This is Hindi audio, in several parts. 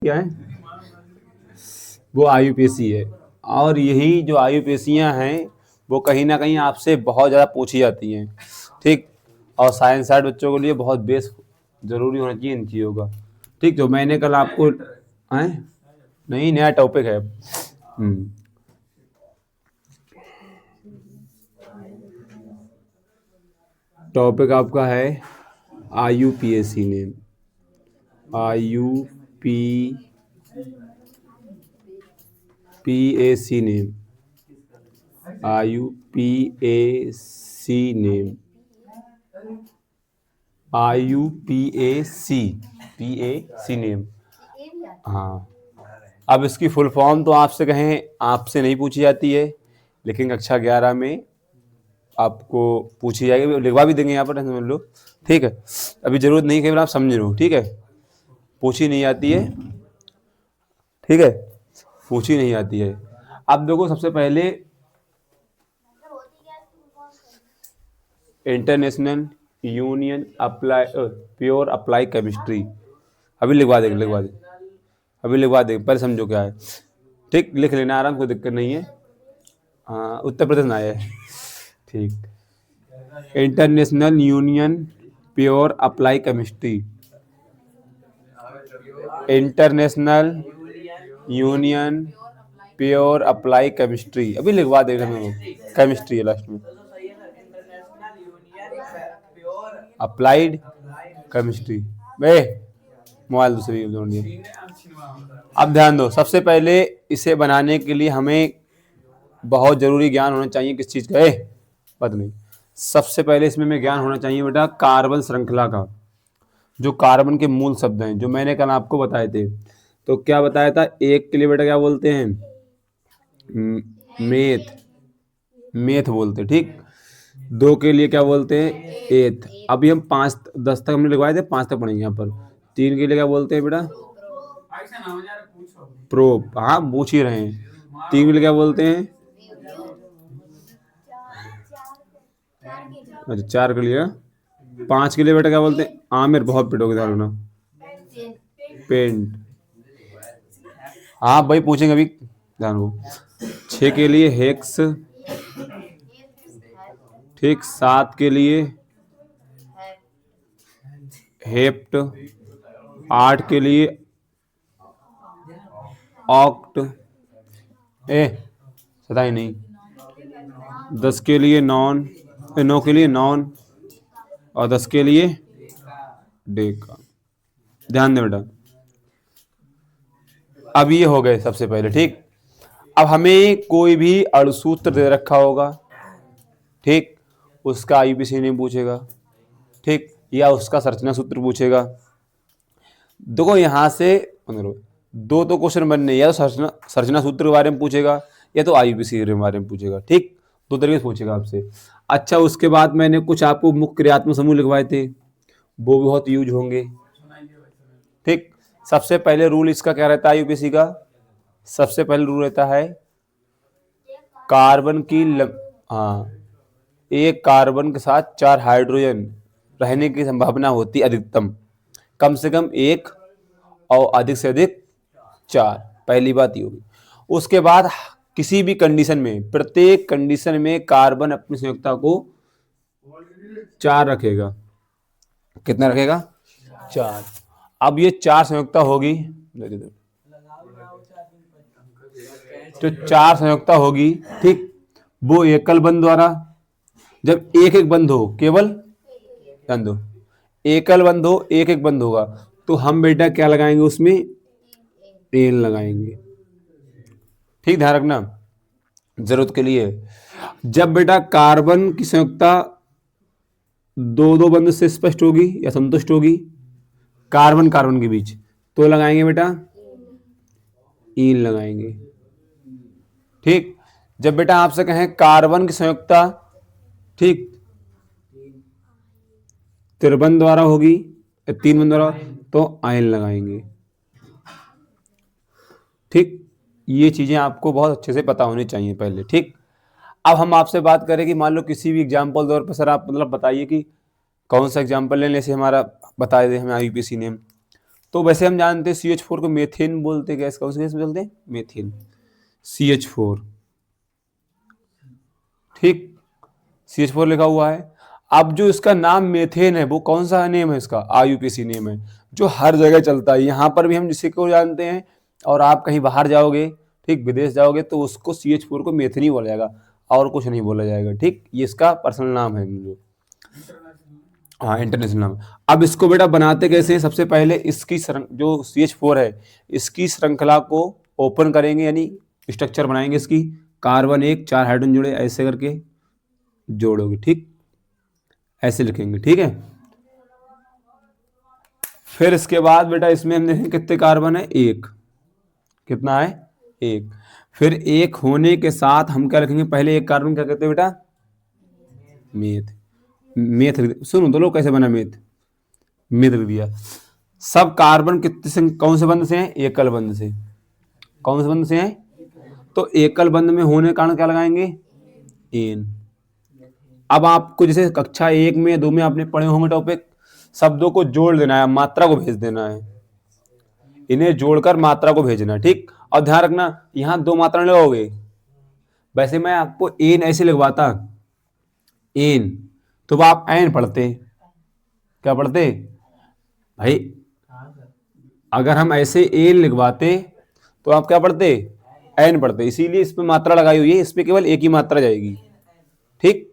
क्या है वो IUPAC है। और यही जो IUPACiयाँ हैं वो कहीं ना कहीं आपसे बहुत ज़्यादा पूछी जाती हैं, ठीक। और साइंस साइड बच्चों के लिए बहुत बेस जरूरी होना चाहिए इन चीज़ों का, ठीक। जो मैंने कल आपको आए नहीं, नया टॉपिक है। टॉपिक आपका है IUPAC name, IUPAC name, IUPAC name, PAC name. हाँ, अब इसकी फुल फॉर्म तो आपसे कहें आपसे नहीं पूछी जाती है, लेकिन कक्षा 11 में आपको पूछी जाएगी, लिखवा भी देंगे यहाँ पर, समझ लो, ठीक है। अभी जरूरत नहीं केवल आप समझ लो, ठीक है। पूछी नहीं आती है, ठीक है, पूछी नहीं आती है। अब देखो, सबसे पहले international union apply pure apply chemistry, अभी लिखवा देंगे, अभी लिखवा देंगे, पहले समझो क्या है, ठीक। लिख लेना आराम, कोई दिक्कत नहीं है। हाँ, उत्तर प्रदेश में आया है, ठीक। International union pure apply chemistry, international union pure apply chemistry, अभी लिखवा देना, केमिस्ट्री है लास्ट में, अप्लाइड केमिस्ट्री। मोबाइल दूसरी जोड़िए। अब ध्यान दो, सबसे पहले इसे बनाने के लिए हमें बहुत जरूरी ज्ञान होना चाहिए किस चीज का, पता नहीं। सबसे पहले इसमें हमें ज्ञान होना चाहिए बेटा कार्बन श्रृंखला का, जो कार्बन के मूल शब्द हैं, जो मैंने कल आपको बताए थे। तो क्या बताया था, एक के लिए बेटा क्या बोलते हैं, मेथ बोलते, ठीक। दो के लिए क्या बोलते हैं, एथ। अभी हम 5-10 तक हमने लिखवाए थे, 5 तक पढ़ेंगे यहाँ पर। 3 के लिए क्या बोलते हैं बेटा, प्रोब, हाँ पूछ ही रहे हैं। 3 के लिए क्या बोलते हैं, अच्छा 4 के लिए। 5 के लिए बेटा क्या बोलते हैं, आमिर, बहुत पिटोगे ध्यान रखना, पेंट, हाँ भाई पूछेंगे अभी, ध्यान रखो। 6 के लिए हेक्स, ठीक। 7 के लिए हेप्ट, 8 के लिए ऑक्ट, 7 नहीं, 10 के लिए नॉन, 9 के लिए नॉन, और 10 के लिए डेका। ध्यान दे बेटा, अब ये हो गए सबसे पहले, ठीक। अब हमें कोई भी अणुसूत्र दे रखा होगा, ठीक, उसका IUPAC नहीं पूछेगा, ठीक, या उसका संरचना सूत्र पूछेगा। देखो यहाँ से दो तो क्वेश्चन बनने, या तो संरचना सूत्र के बारे में पूछेगा, या तो IUPAC के बारे में पूछेगा, ठीक। 2 तरीके से पूछेगा आपसे। अच्छा, उसके बाद मैंने कुछ आपको मुख्य क्रियात्मक समूह लिखवाए थे, वो भी बहुत यूज होंगे, ठीक। सबसे पहले रूल इसका क्या रहता है IUPAC का, सबसे पहले रूल रहता है कार्बन की हाँ, एक कार्बन के साथ 4 हाइड्रोजन रहने की संभावना होती अधिकतम, कम से कम 1 और अधिक से अधिक 4, पहली बात ये होगी। उसके बाद किसी भी कंडीशन में, प्रत्येक कंडीशन में कार्बन अपनी संयुक्ता को 4 रखेगा। कितना रखेगा, 4। अब ये 4 संयुक्ता होगी, तो 4 संयुक्ता होगी, ठीक। वो एकल बंध द्वारा, जब एक एक बंध हो, केवल ध्यान दो, एकल बंध हो, एक एक बंध होगा, तो हम बेटा क्या लगाएंगे उसमें, एन लगाएंगे, ठीक। ध्यान रखना जरूरत के लिए। जब बेटा कार्बन की संयुक्ता 2-2 बंध से स्पष्ट होगी या संतुष्ट होगी कार्बन कार्बन के बीच, तो लगाएंगे बेटा ईन लगाएंगे, ठीक। जब बेटा आपसे कहें कार्बन की संयुक्ता, ठीक, त्रिबंध द्वारा होगी या 3 बंध द्वारा, तो आयन लगाएंगे, ठीक। ये चीजें आपको बहुत अच्छे से पता होनी चाहिए पहले, ठीक। अब हम आपसे बात करें कि मान लो किसी भी एग्जाम्पल दौर पर, सर आप मतलब बताइए कि कौन सा एग्जाम्पल लेने से हमारा बता दे हमें IUPAC नेम। तो वैसे हम जानते हैं CH4 को मेथेन बोलते हैं, गैस कौन सी गैस बोलते हैं? Methane, CH4। ठीक, CH4 लिखा हुआ है। अब जो इसका नाम मेथेन है वो कौन सा नेम है? इसका IUPAC नेम है, जो हर जगह चलता है। यहाँ पर भी हम जिसे को जानते हैं, और आप कहीं बाहर जाओगे, ठीक, विदेश जाओगे, तो उसको CH4 को मेथेन ही बोला जाएगा और कुछ नहीं बोला जाएगा। ठीक, ये इसका पर्सनल नाम है, हाँ, इंटरनेशनल नाम। अब इसको बेटा बनाते कैसे हैं? सबसे पहले इसकी जो CH4 है, इसकी श्रृंखला को ओपन करेंगे, यानी स्ट्रक्चर बनाएंगे इसकी। कार्बन 1, 4 हाइड्रोजन जुड़े, ऐसे करके जोड़ोगे। ठीक, ऐसे लिखेंगे। ठीक है, फिर इसके बाद बेटा इसमें हम देखेंगे कितने कार्बन है? 1। कितना है? 1। फिर 1 होने के साथ हम क्या लिखेंगे? पहले एक कार्बन क्या कहते हैं बेटा? मेथ। मेथ सुनो तो लोग कैसे बना मेथ, मेथ लिख दिया। सब कार्बन कितने से, कौन से बंध से हैं? एकल बंध से। कौन से बंध से हैं? तो एकल बंध में होने के कारण क्या लगाएंगे? एन। अब आपको जैसे कक्षा 1 में 2 में आपने पढ़े होंगे टॉपिक, शब्दों को जोड़ देना है, मात्रा को भेज देना है, इन्हें जोड़कर मात्रा को भेजना है। ठीक, और ध्यान रखना यहां 2 मात्रा लगाओगे। वैसे मैं आपको एन ऐसे लिखवाता, एन, तो आप एन पढ़ते। क्या पढ़ते भाई? अगर हम ऐसे एन लिखवाते तो आप क्या पढ़ते? एन पढ़ते। इसीलिए इसमें मात्रा लगाई हुई है, इसमें केवल एक ही मात्रा जाएगी। ठीक,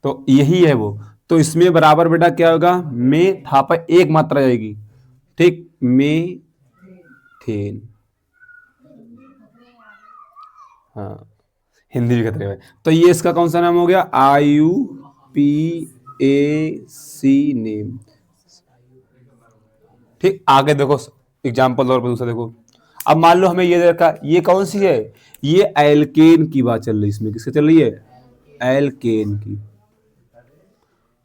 तो यही है वो। तो इसमें बराबर बेटा क्या होगा? में था पर एक मात्रा जाएगी। ठीक, मेथेन। हाँ, हिंदी भी खतरे में। तो ये इसका कौन सा नाम हो गया? IUPAC name. ठीक, आगे देखो एग्जाम्पल तौर पर दूसरा देखो। अब मान लो हमें ये दे रखा, ये कौन सी है? ये एल्केन की बात चल रही है। इसमें किससे चल रही है? एल्केन की।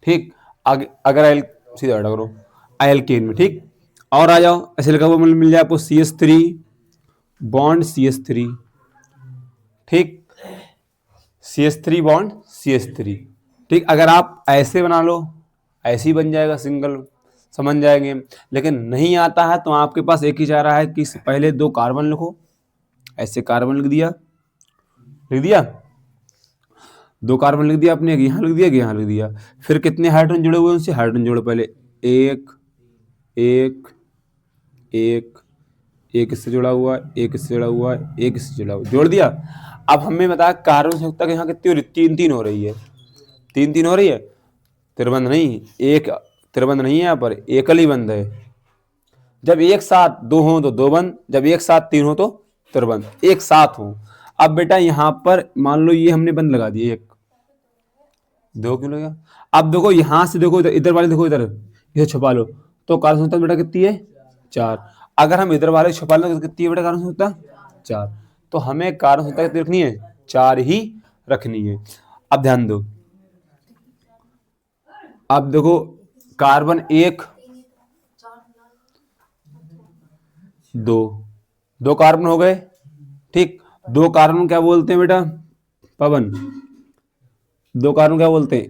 ठीक, अगर एल सीधा हटा करो, एल्केन में। ठीक, और आ जाओ, ऐसे लिखा हुआ मिल जाए आपको CH3 बॉन्ड CH3। ठीक, CH3 बॉन्ड CH3। ठीक, अगर आप ऐसे बना लो, ऐसे ही बन जाएगा सिंगल, समझ जाएंगे। लेकिन नहीं आता है तो आपके पास एक ही चारा है कि पहले 2 कार्बन लिखो, ऐसे कार्बन लिख दिया, लिख दिया 2 कार्बन लिख दिया आपने, यहाँ लिख दिया, यहाँ लिख दिया। फिर कितने हाइड्रोजन जुड़े हुए हैं? उनसे हाइड्रोजन जोड़ो पहले। 1 1 1 1 इससे जुड़ा हुआ, 1 इससे जुड़ा हुआ, 1 इससे जुड़ा हुआ, जोड़ दिया। अब हमें बताया कार्बन संयुक्ता यहाँ कितनी हो रही? 3 हो रही है। 3 हो रही है। त्रिबंध नहीं, एक त्रिबंध नहीं है, यहाँ पर एकल ही बंध है। जब एक साथ 2 हो तो 2 बंध, जब एक साथ 3 हो तो त्रिबंध, एक साथ हो। अब बेटा यहाँ पर मान लो ये हमने बंध लगा दिए, 1 2 क्यों लगा? अब देखो यहां से देखो, इधर वाले देखो, इधर इसे छुपा लो, तो कार्बन संयुक्ता बेटा कितनी है? 4। अगर हम इधर वाले छुपा लो तो कितनी है बेटा कार्बन संयुक्ता? 4। तो हमें कार्बन संयुक्ता कितनी रखनी है? 4 ही रखनी है। अब ध्यान दो, अब देखो कार्बन 1 2 कार्बन हो गए। ठीक, 2 कार्बन क्या बोलते हैं बेटा? पवन। 2 कार्बन क्या बोलते हैं?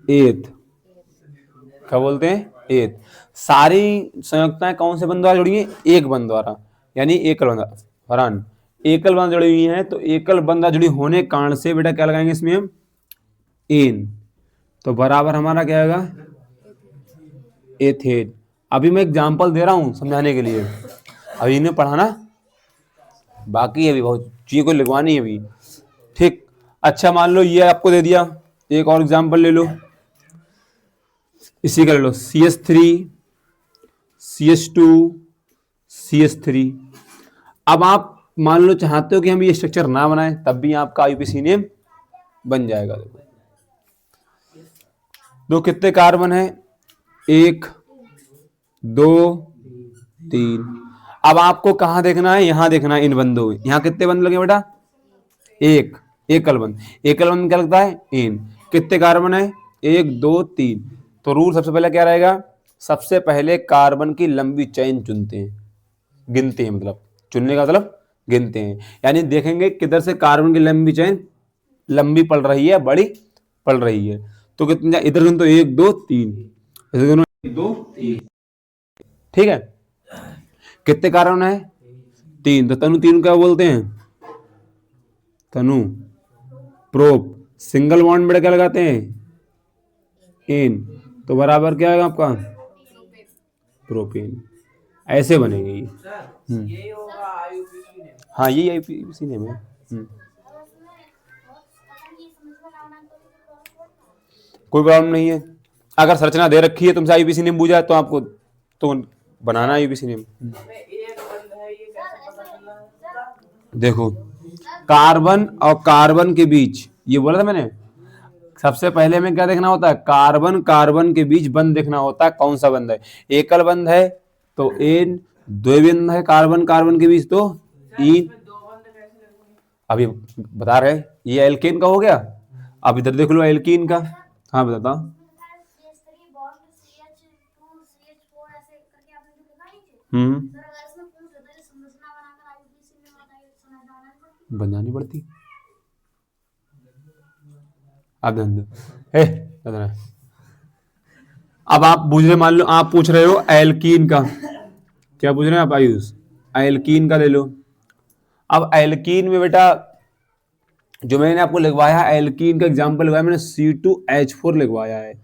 एथ। क्या बोलते हैं? एथ। सारी संयुक्ताएं कौन से बंध द्वारा जुड़ी हैं? एक बंध द्वारा, यानी एकल बंध। फरहान, एकल बंध जुड़ी हुई है, तो एकल बंध जुड़ी होने के कारण से बेटा क्या लगाएंगे इसमें हम? एन। तो बराबर हमारा क्या आएगा? एथेन। अभी मैं एग्जांपल दे रहा हूं समझाने के लिए, अभी इन्हें पढ़ाना बाकी है, अभी बहुत चीजें को लिखवानी है अभी। ठीक, अच्छा मान लो ये आपको दे दिया, एक और एग्जांपल ले लो, इसी का ले लो CH3 CH2 CH3। अब आप मान लो चाहते हो कि हम ये स्ट्रक्चर ना बनाएं, तब भी आपका IUPAC नेम बन जाएगा। देखो 2 कितने कार्बन है? 1 2 3। अब आपको कहां देखना है? यहां देखना है इन बंधों में। यहां कितने बंध लगे बेटा? 1 एकल बंध। एकल बंध क्या लगता है? एन। कितने कार्बन है? 1 2 3। तो रूल सबसे पहले क्या रहेगा? सबसे पहले कार्बन की लंबी चेन चुनते हैं, गिनते हैं, मतलब चुनने का मतलब गिनते हैं, यानी देखेंगे किधर से कार्बन की लंबी चेन लंबी पड़ रही है, बड़ी पड़ रही है। तो कितने इधर तो 1 2 3, इधर 1 2 3। ठीक है, कितने कार्बन है? 3। तो तनु 3 क्या बोलते हैं? तनु। प्रोप। सिंगल बॉन्ड में क्या लगाते हैं? इन। तो बराबर क्या आएगा आपका? प्रोपेन। ऐसे बनेंगे ये। हाँ यही आईपीसी नेम है। कोई प्रॉब्लम नहीं है। अगर संरचना दे रखी है तुमसे आईपीसी नेम पूछा है तो आपको तो बनाना आईपीसी नेम। देखो कार्बन और कार्बन के बीच, ये बोला था मैंने, सबसे पहले में क्या देखना होता है? कार्बन कार्बन के बीच बंध देखना होता है, कौन सा बंध है। एकल बंध है तो एन, द्विबंध है कार्बन कार्बन के बीच तो इन। अभी बता रहे ये एल्केन का हो गया। अब इधर देख लो एल्कीन का। हाँ बताता हूँ। बनानी पड़ती। अब ध्यान दो। अब आप पूछ रहे, मान लो आप पूछ रहे हो एल्कीन का, क्या पूछ रहे हैं आप आयुष? एल्कीन का ले लो। अब एल्कीन में बेटा जो मैंने आपको लिखवाया है, एल्कीन का एग्जांपल लिखवाया मैंने, C2H4 लिखवाया है।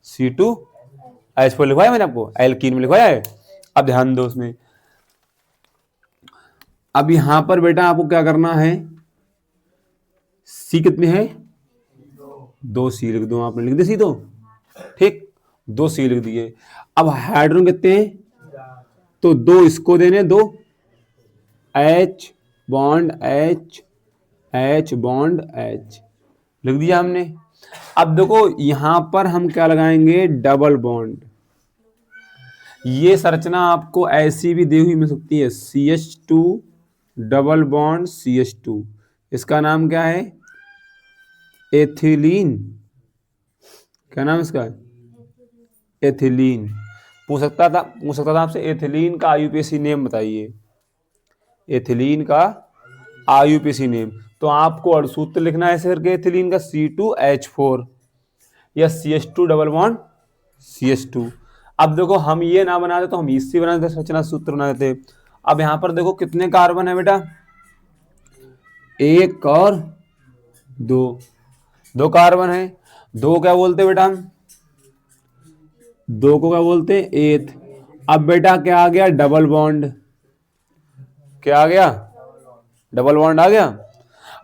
C2H4 लिखवाया मैंने आपको, एल्कीन में लिखवाया है। अब ध्यान दो उसमें। अब यहां पर बेटा आपको क्या करना है? सी कितने हैं? 2 सी लिख दो, आपने लिख दी सी तो ठीक, 2 सी लिख दिए। अब हाइड्रोजन कितने हैं? तो 2 इसको देने, 2 H bond H, H bond H लिख दिया हमने। अब देखो यहां पर हम क्या लगाएंगे? Double bond. ये संरचना आपको ऐसी भी दी हुई मिल सकती है, CH2 डबल बॉन्ड CH2। इसका नाम क्या है? एथिलीन। क्या नाम इसका? एथिलीन। पूछ सकता था आपसे एथिलीन का आईयूपीएसी नेम बताइए। एथिलीन का आईयूपीएसी नेम तो आपको अणुसूत्र लिखना है ऐसे करके एथिलीन का C2H4 या CH2 डबल बॉन्ड CH2। अब देखो हम ये ना बनाते तो हम इससे बनाते, संरचना सूत्र बना देते। अब यहां पर देखो कितने कार्बन है बेटा? 1 और 2 कार्बन है। 2 क्या बोलते हैं बेटा हम? 2 को क्या बोलते हैं? एथ। अब बेटा क्या आ गया? Double bond. क्या आ गया? डबल बॉन्ड आ गया।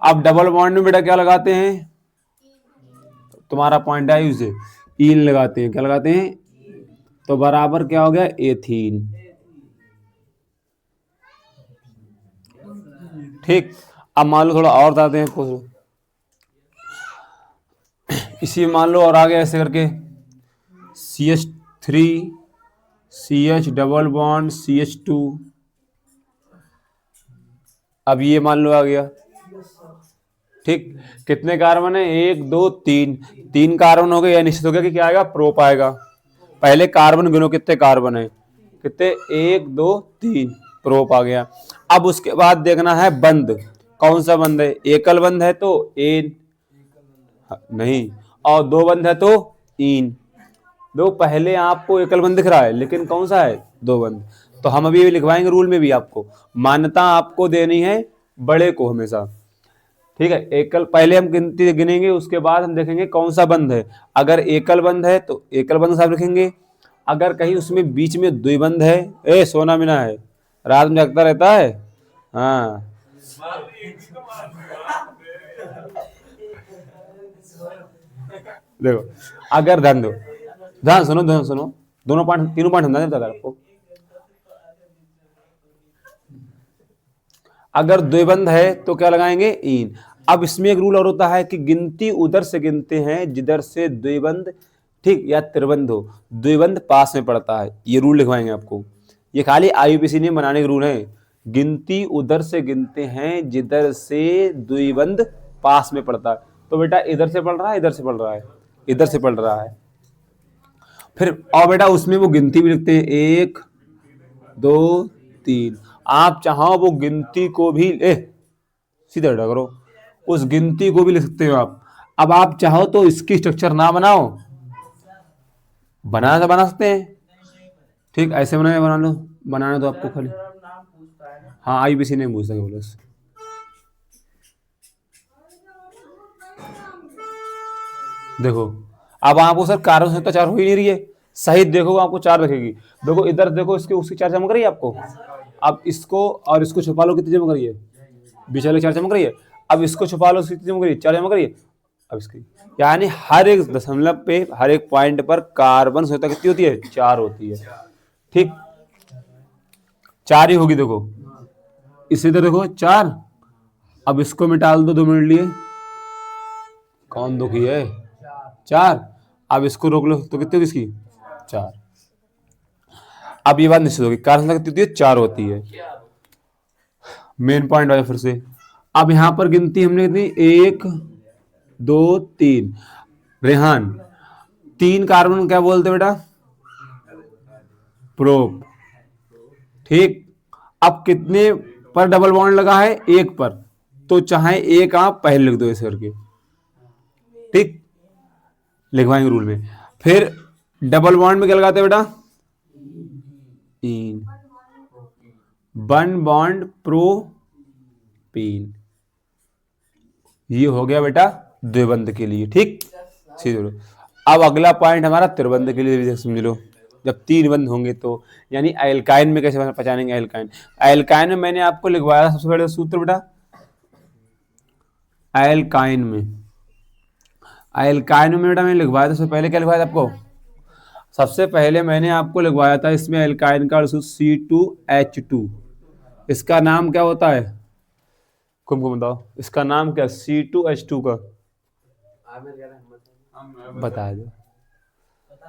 अब डबल बॉन्ड में बेटा क्या लगाते हैं? तुम्हारा पॉइंट है उसे ईन लगाते हैं। क्या लगाते हैं? तो बराबर क्या हो गया? एथीन। ठीक। अब मान लो थोड़ा और बताते हैं कुछ इसी मान लो और आगे ऐसे करके CH3 CH double bond CH2। अब ये मान लो आ गया। ठीक। कितने कार्बन है? 1 2 3। 3 कार्बन हो गए, या निश्चित हो गया कि क्या आएगा? प्रोप आएगा। पहले कार्बन गिनो कितने कार्बन है? कितने? 1 2 3 प्रोप आ गया। अब उसके बाद देखना है बंद, कौन सा बंद है? एकल बंद है तो एन नहीं, और 2 बंद है तो इन। दो पहले आपको एकल बंद दिख रहा है लेकिन कौन सा है? 2 बंद। तो हम अभी लिखवाएंगे रूल में भी, आपको मान्यता आपको देनी है बड़े को हमेशा। ठीक है। एकल पहले हम गिनती गिनेंगे, उसके बाद हम देखेंगे कौन सा बंद है। अगर एकल बंद है तो एकल बंद साहब लिखेंगे। अगर कहीं उसमें बीच में द्विबंध है, ए सोना मीना है, रात में जगता रहता है। हाँ देखो, अगर ध्यान दो, ध्यान सुनो, दोनों पॉइंट, तीनों पॉइंट समझा देता आपको। अगर द्विबंध है तो क्या लगाएंगे? इन। अब इसमें एक रूल और होता है कि गिनती उधर से गिनते हैं जिधर से द्विबंध, ठीक, या त्रिबंध हो, द्विबंध पास में पड़ता है। ये रूल लिखवाएंगे आपको। ये खाली आईयूपीएसी ने बनाने के रूल है। गिनती उधर से गिनते हैं जिधर से द्विबंध पास में पड़ता है। तो बेटा इधर से पढ़ रहा है, इधर से पढ़ रहा है, इधर से पढ़ रहा है। फिर और बेटा उसमें वो गिनती भी लिखते हैं, 1 2 3। आप चाहो वो गिनती को भी सीधा हटा करो, उस गिनती को भी लिख सकते हो आप। अब आप चाहो तो इसकी स्ट्रक्चर ना बनाओ, बना सकते हैं। ठीक, ऐसे बना लो। बनाना तो आपको खाली, हाँ IUPAC नेम पूछ देंगे बस। देखो अब आपको सर कार्बन संयुक्ता 4 हो ही नहीं रही है, सही देखो आपको 4 दिखेगी। देखो इधर देखो, इसके उसकी 4 चमक रही है आपको। अब इसको और इसको छुपा लो, कितनी चमक रही है, बीच वाले 4 चमक रही है। अब इसको छुपा लो, कितनी चमक रही है, 4 चमक रही है। अब इसकी यानी हर एक दशमलव पे, हर एक पॉइंट पर कार्बन संयुक्ता कितनी होती है, 4 होती है। ठीक, 4 ही होगी। देखो इसी तरह देखो 4। अब इसको मिटा दो 2 मिनट लिए, कौन दुखी है, 4। अब इसको रोक लो तो कितनी होगी इसकी, 4। अब ये बात निश्चित होगी, कार्बन संख्या कितनी होती है, 4 होती है। मेन पॉइंट आया फिर से। अब यहां पर गिनती हमने कितनी, 1 2 3। रेहान 3 कार्बन क्या बोलते बेटा, प्रोप। ठीक, अब कितने पर डबल बॉन्ड लगा है, 1 पर, तो चाहे 1 आप पहले लिख दो ऐसे करके। ठीक, लिखवाएंगे रूल में। फिर डबल बॉन्ड में क्या लगाते हैं बेटा, इन, 1 बॉन्ड प्रोपीन। ये हो गया बेटा द्विबंध के लिए। ठीक, सीधे। अब अगला पॉइंट हमारा त्रिबंध के लिए समझ लो, जब 3 बंध होंगे तो, यानी एल्काइन में कैसे पहचानेंगे एल्काइन। एल्काइन में मैंने आपको लिखवाया सबसे पहले सूत्र बेटा, एल्काइन में बेटा मैंने लिखवाया था सबसे पहले, क्या लिखवाया था आपको, सबसे पहले मैंने आपको लिखवाया था इसमें एल्काइन का C2H2। इसका नाम क्या होता है, तुमको बताओ इसका नाम क्या, C2H2 का बता दो।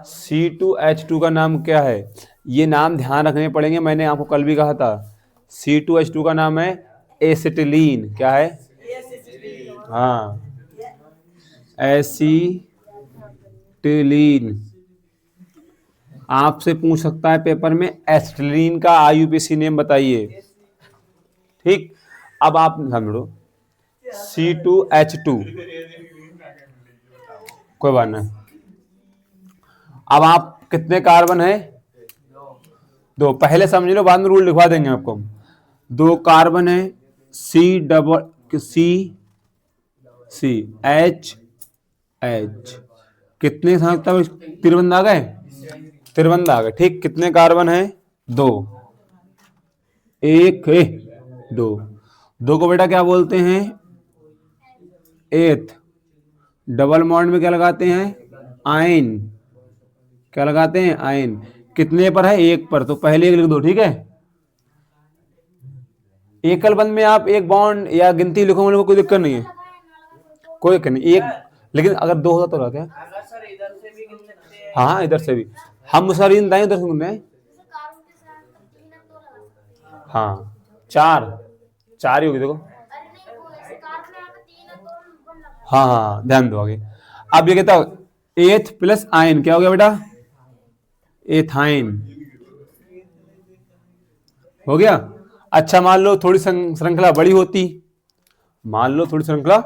C2H2 का नाम क्या है, ये नाम ध्यान रखने पड़ेंगे, मैंने आपको कल भी कहा था। C2H2 का नाम है एसिटिलीन। क्या है, हाँ एसिटिलीन। आपसे पूछ सकता है पेपर में, एसिटिलीन का IUPAC नेम बताइए। ठीक, अब आप समझो C2H2, कोई बात नहीं। अब आप कितने कार्बन है, 2। पहले समझ लो, बाद में रूल लिखवा देंगे आपको। 2 कार्बन है, CH कितने संयुक्ता में, त्रिबंध आ गए, त्रिबंध आ गए। ठीक, कितने कार्बन है, 2। 1 2 2 को बेटा क्या बोलते हैं, एथ। डबल बॉन्ड में क्या लगाते हैं, आयन। क्या लगाते हैं, आयन। कितने पर है, 1 पर, तो पहले 1 लिख दो। ठीक है, एकल बंध में आप 1 बॉन्ड या गिनती लिखोगे कोई दिक्कत नहीं है, कोई दिक्कत नहीं। 1, लेकिन अगर 2 होता तो रहते हैं, हाँ इधर से भी हम सर इन दाएं उधर से गिनते हैं, हाँ 4 ही होगी। देखो हाँ हाँ ध्यान दो आगे। अब ये कहता एथ प्लस आयन क्या हो गया बेटा, एथाइन हो गया। अच्छा मान लो थोड़ी श्रृंखला बड़ी होती, मान लो थोड़ी श्रृंखला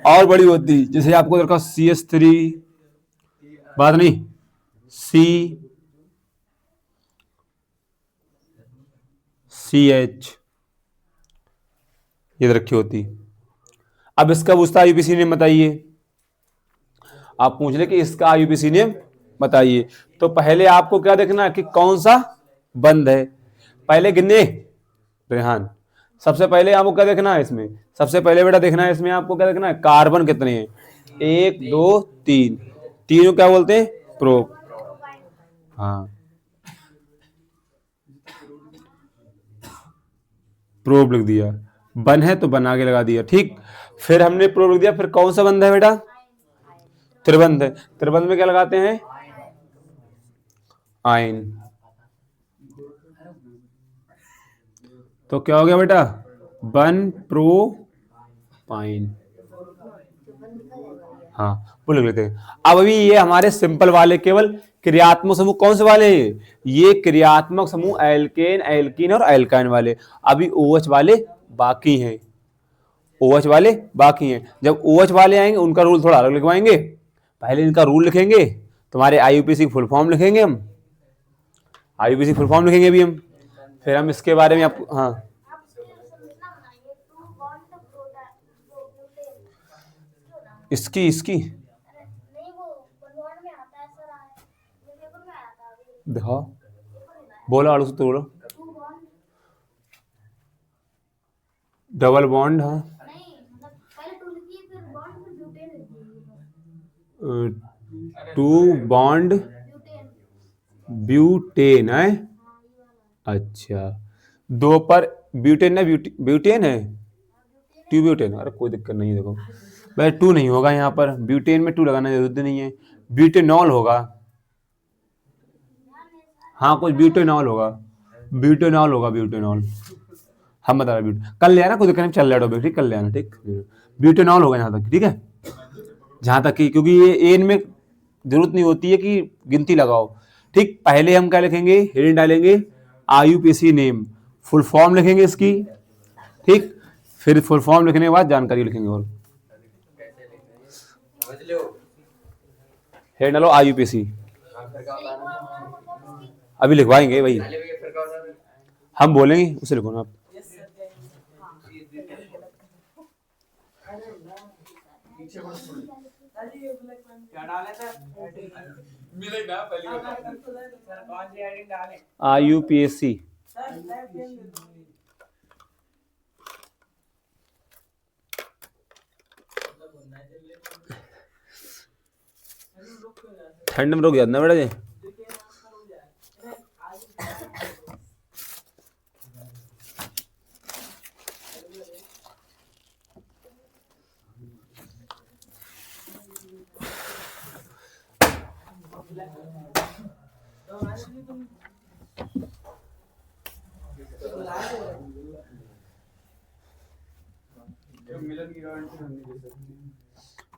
और बड़ी होती, जैसे आपको दरकार CH3, बात नहीं, CH ये रखी होती। अब इसका पूछता IUPAC नेम बताइए, आप पूछ ले कि इसका IUPAC नेम बताइए, तो पहले आपको क्या देखना कि कौन सा बंद है, पहले गिनने रेहान। सबसे पहले आपको क्या देखना है इसमें, सबसे पहले बेटा देखना है इसमें आपको क्या देखना है, कार्बन कितने हैं, 1 2 3, तीनों क्या बोलते हैं, प्रोप। हाँ प्रोप लिख दिया, बन है तो बन आगे लगा दिया। ठीक, फिर हमने प्रोप लिख दिया, फिर कौन सा बंध है बेटा, त्रिबंध है। त्रिबंध में क्या लगाते हैं, आयन। तो क्या हो गया बेटा, 1 प्रोपाइन। हाँ वो लिख लेते हैं। अब अभी ये हमारे सिंपल वाले केवल क्रियात्मक समूह कौन से वाले हैं, ये क्रियात्मक समूह एल्केन, एल्कीन और एल्काइन वाले। अभी OH वाले बाकी हैं, OH वाले बाकी हैं। जब OH वाले आएंगे उनका रूल थोड़ा अलग लिखवाएंगे, पहले इनका रूल लिखेंगे, तुम्हारे IUPAC की फुल फॉर्म लिखेंगे हम, IUPAC फुल फॉर्म लिखेंगे अभी हम। फिर हम इसके बारे में आपको, हाँ आप उसकी संरचना बनाइए, टू बॉन्ड वो ब्यूटेन क्यों ना? इसकी इसकी अरे नहीं, वो बॉन्ड में आता है सर, आया ये पेपर में आया था अभी, दिखाओ, पेपर में आया बोलो आड़ू से तो बोलो, टू बॉन्ड। डबल बॉन्ड, हाँ नहीं मतलब पहले टू लिखिए फिर बॉन्ड फिर ब्यूटेन लिखिए, टू बॉन्ड ब्यूटेन। ब्यूटेन है, हाँ ये वाला अच्छा, दो पर ब्यूटेन ना, ब्यूटेन है, ब्यूटेन टू ब्यूटेन, अरे कोई दिक्कत नहीं है, देखो भाई टू नहीं होगा यहाँ पर, ब्यूटेन में टू लगाना जरूरत नहीं है, ब्यूटेनॉल होगा, हाँ कुछ ब्यूटेनॉल होगा, ब्यूटेनॉल होगा, ब्यूटेनॉल, हम बता रहे ब्यूट कर लिया ना, कोई दिक्कत नहीं, चल रहा टॉपिक, ठीक कर लिया ना, ठीक, ब्यूटेनॉल होगा यहाँ तक, ठीक है, जहाँ तक कि क्योंकि ये एन में जरूरत नहीं होती है कि गिनती लगाओ, ठीक, पहले हम क्या लिखेंगे, हेडिंग डालेंगे आईयूपीएसी नेम, फुल फॉर्म लिखेंगे इसकी, ठीक, फिर फुल फॉर्म लिखने के बाद जानकारी लिखेंगे, और हेड डालो आईयूपीएसी, अभी लिखवाएंगे भाई, हम बोलेंगे उसे लिखो ना आप, आईयूपीएसी, ठंड में रुक जाता ना बेटा जी,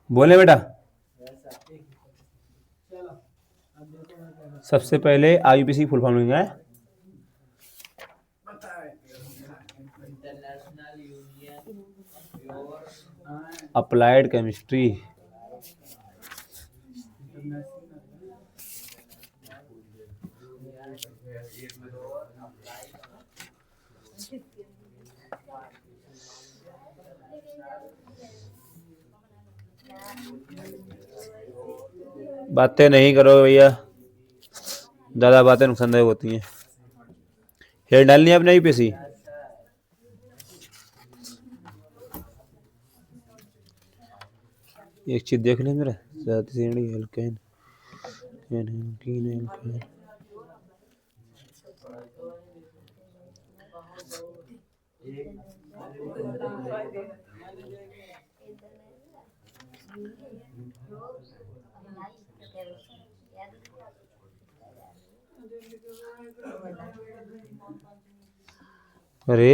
बोले बेटा, सबसे पहले आईयूपीएसी फुल फॉर्म लिखेंगे, अप्लाइड केमिस्ट्री, बातें नहीं करो भैया, ज़्यादा बातें नुकसानदायक होती हैं, हेयर डालनी है आपने आईयूपीएसी, एक चीज देख ले मेरा, एल्केन, एल्केन, अरे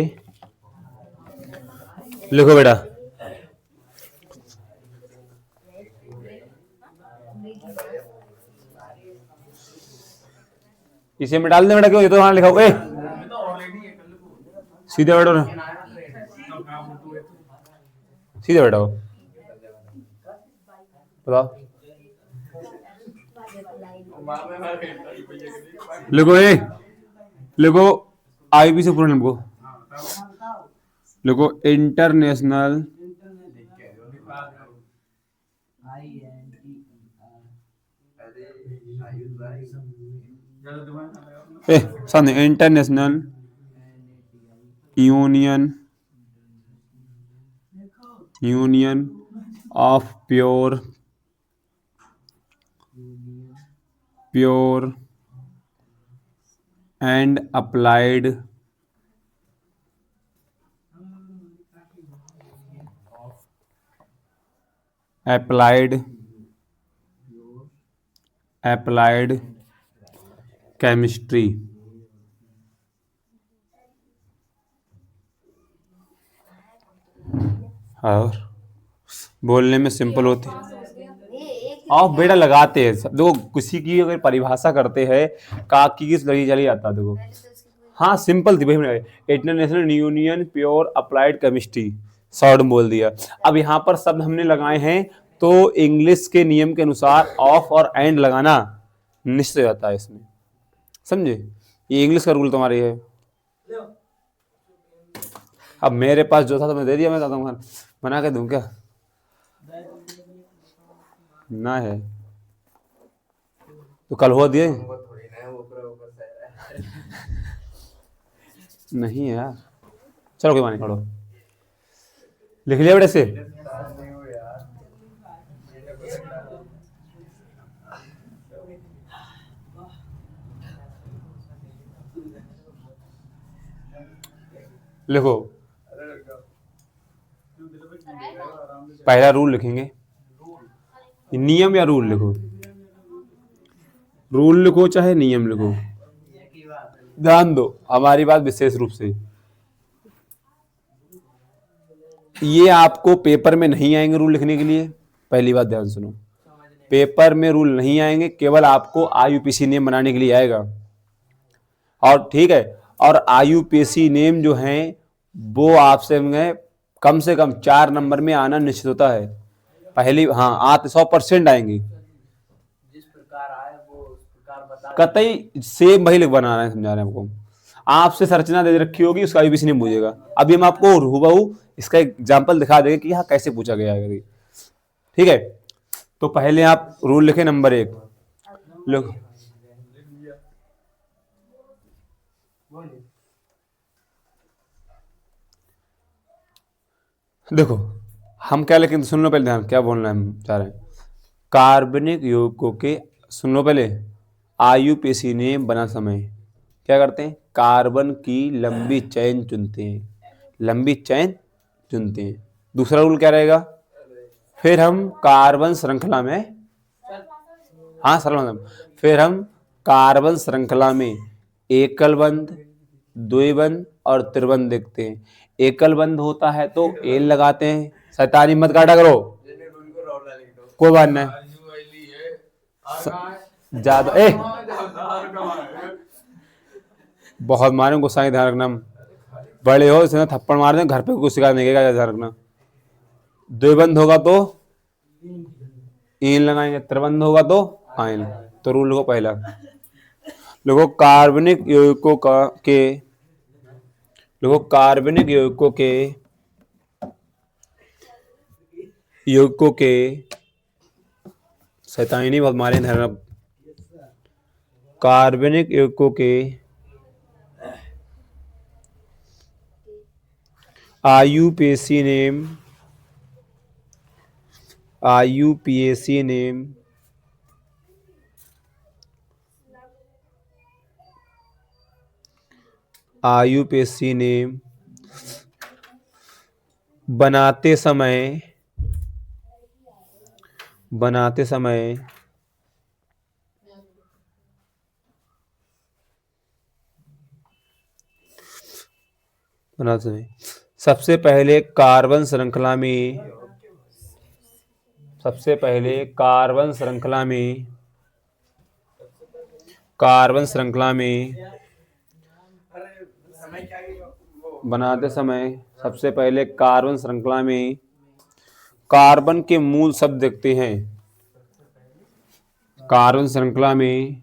लिखो बेटा, इसे में डाल दे बेटा, क्यों ये तो वहां लिखा हुआ है, सीधे बैठो ना, सीधे बैठो, बताओ, लिखो ए, लिखो आईपी से पूरा लिखो, लिखो इंटरनेशनल सामने, international union of pure and applied chemistry, और बोलने में सिंपल होती है, आप बेटा लगाते हैं सब, देखो किसी की अगर परिभाषा करते हैं काकी किस लगी चली जाता है, देखो हाँ सिंपल थी भाई, international union pure applied chemistry, short में बोल दिया, अब यहाँ पर शब्द हमने लगाए हैं तो इंग्लिश के नियम के अनुसार ऑफ और एंड लगाना निश्चय होता है इसमें, समझे, ये इंग्लिश का रूल तुम्हारे है, अब मेरे पास जो था तो मैं दे दिया, मैं दादा बना के दूं क्या? ना है तो कल हो दिए। नहीं है यार, चलो कोई बात नहीं, छोड़ो। लिख लिया बेटे से? लिखो, पहला रूल लिखेंगे, नियम या रूल लिखो, रूल लिखो चाहे नियम लिखो। ध्यान दो हमारी बात विशेष रूप से, ये आपको पेपर में नहीं आएंगे रूल लिखने के लिए। पहली बात ध्यान सुनो, पेपर में रूल नहीं आएंगे, केवल आपको आईयूपीएसी नेम बनाने के लिए आएगा। और ठीक है, और आईयूपीएसी नेम जो है वो आपसे कम से कम 4 नंबर में आना निश्चित होता है। पहली हाँ आते 100% आएंगे, जिस प्रकार आए वो उस प्रकार बता कतई सेम वही लिख बना रहे हैं, समझा रहे हैं आपको। आपसे संरचना दे रखी होगी, उसका आईयूपीएसी नेम पूछेगा। अभी हम आपको हूबहू इसका एग्जाम्पल दिखा देंगे कि यहाँ कैसे पूछा गया है। ठीक है, तो पहले आप रूल लिखे नंबर 1। लोग देखो हम क्या लिखें, सुन लो पहले, ध्यान क्या बोलना है हम चाह रहे हैं। कार्बनिक यौगिकों के, सुन लो पहले, आईयूपीएसी नेम बना समय क्या करते हैं, कार्बन की लंबी चेन चुनते हैं, लंबी चेन चुनते हैं। दूसरा रूल क्या रहेगा, फिर हम कार्बन श्रृंखला में, हाँ सरल, फिर हम कार्बन श्रृंखला में एकल बंध, द्विबंध और त्रिबंध देखते हैं। एकल बंध होता है तो एल लगाते हैं, शैतानी मत काटा करो, कोई बात नहीं, ज्यादा बहुत मारे गुस्सा ही ध्यान रखना, बड़े हो इसमें थप्पड़ मार दें घर पे, कुछ शिकायत नहीं करेगा, ध्यान रखना। द्विबंध होगा तो ईन लगाएंगे, त्रिबंध होगा तो आयन। तो रूल को पहला लोगों कार्बनिक यौगिकों के, लोगों कार्बनिक यौगिकों के शैतानी बहुत मारे ध्यान, कार्बनिक यौगिकों के IUPAC name, IUPAC name IUPAC name बनाते समय बनाते समय सबसे पहले कार्बन श्रृंखला में, सबसे पहले कार्बन श्रृंखला में, कार्बन श्रृंखला में बनाते समय सबसे पहले कार्बन श्रृंखला में कार्बन के मूल शब्द देखते हैं। कार्बन श्रृंखला में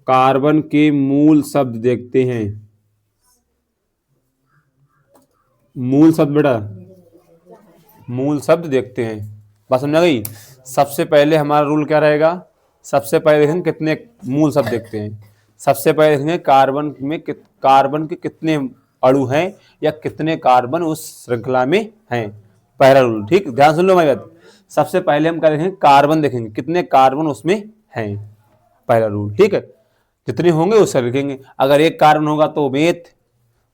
कार्बन के मूल शब्द देखते हैं। मूल शब्द बेटा, मूल शब्द देखते हैं, बात समझा गई। सबसे पहले हमारा रूल क्या रहेगा, सबसे पहले देखेंगे कितने मूल शब्द देखते हैं। सबसे पहले देखेंगे कार्बन में कार्बन के कितने अणु हैं या कितने कार्बन उस श्रृंखला में हैं, पहला रूल। ठीक, ध्यान सुन लो मेरी बात। सबसे पहले हम क्या देखेंगे, कार्बन देखेंगे कितने कार्बन उसमें हैं, पहला रूल। ठीक है, जितने होंगे उससे लिखेंगे। अगर एक कार्बन होगा तो मेथ,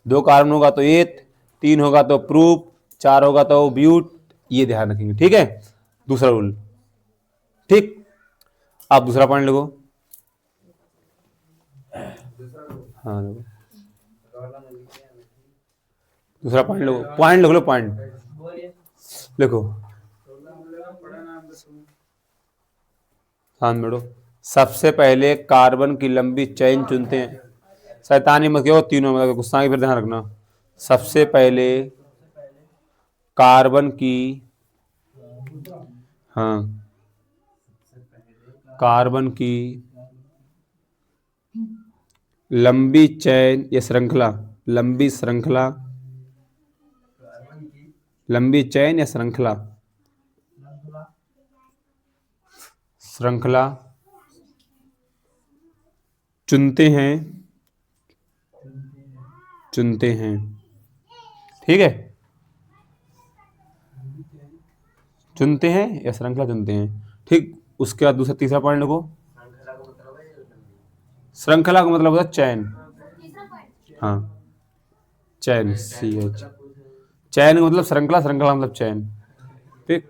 2 कार्बन होगा तो एथ, 3 होगा तो प्रूफ, 4 होगा तो ब्यूट, ये ध्यान रखेंगे। ठीक है, दूसरा रूल। ठीक, आप दूसरा पॉइंट लिखो। हाँ लिखो, दूसरा पॉइंट लिखो, पॉइंट लिख लो, पॉइंट लिखो। हाँ बैठो। सबसे पहले कार्बन की लंबी चेन चुनते हैं, शैतानी मत करो, तीनों में गुस्सा की, फिर ध्यान रखना। सबसे पहले कार्बन की, हाँ कार्बन की लंबी चेन या श्रृंखला, लंबी श्रृंखला लंबी चैन या श्रृंखला? श्रृंखला। चुनते हैं, चुनते हैं, ठीक है। चुनते हैं या श्रृंखला चुनते हैं, ठीक। उसके बाद दूसरा तीसरा पॉइंट को, श्रृंखला का मतलब होता है चैन। हाँ, चैन, CH। चैन का मतलब श्रृंखला, श्रृंखला मतलब चैन, ठीक।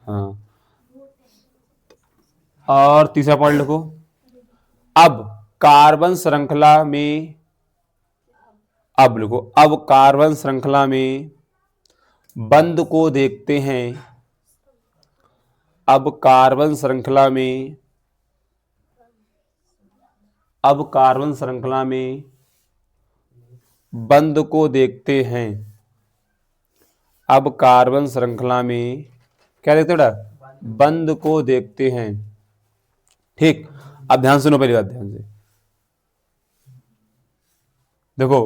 हाँ, और तीसरा पॉइंट लिखो। अब कार्बन श्रृंखला में, अब लिखो, अब कार्बन श्रृंखला में बंध को देखते हैं। अब कार्बन श्रृंखला में, अब कार्बन श्रृंखला में बंध को देखते हैं। अब कार्बन श्रृंखला में क्या देखते हो बेटा? बंध को देखते हैं, ठीक। अब ध्यान सुनो, पहली बात ध्यान से देखो।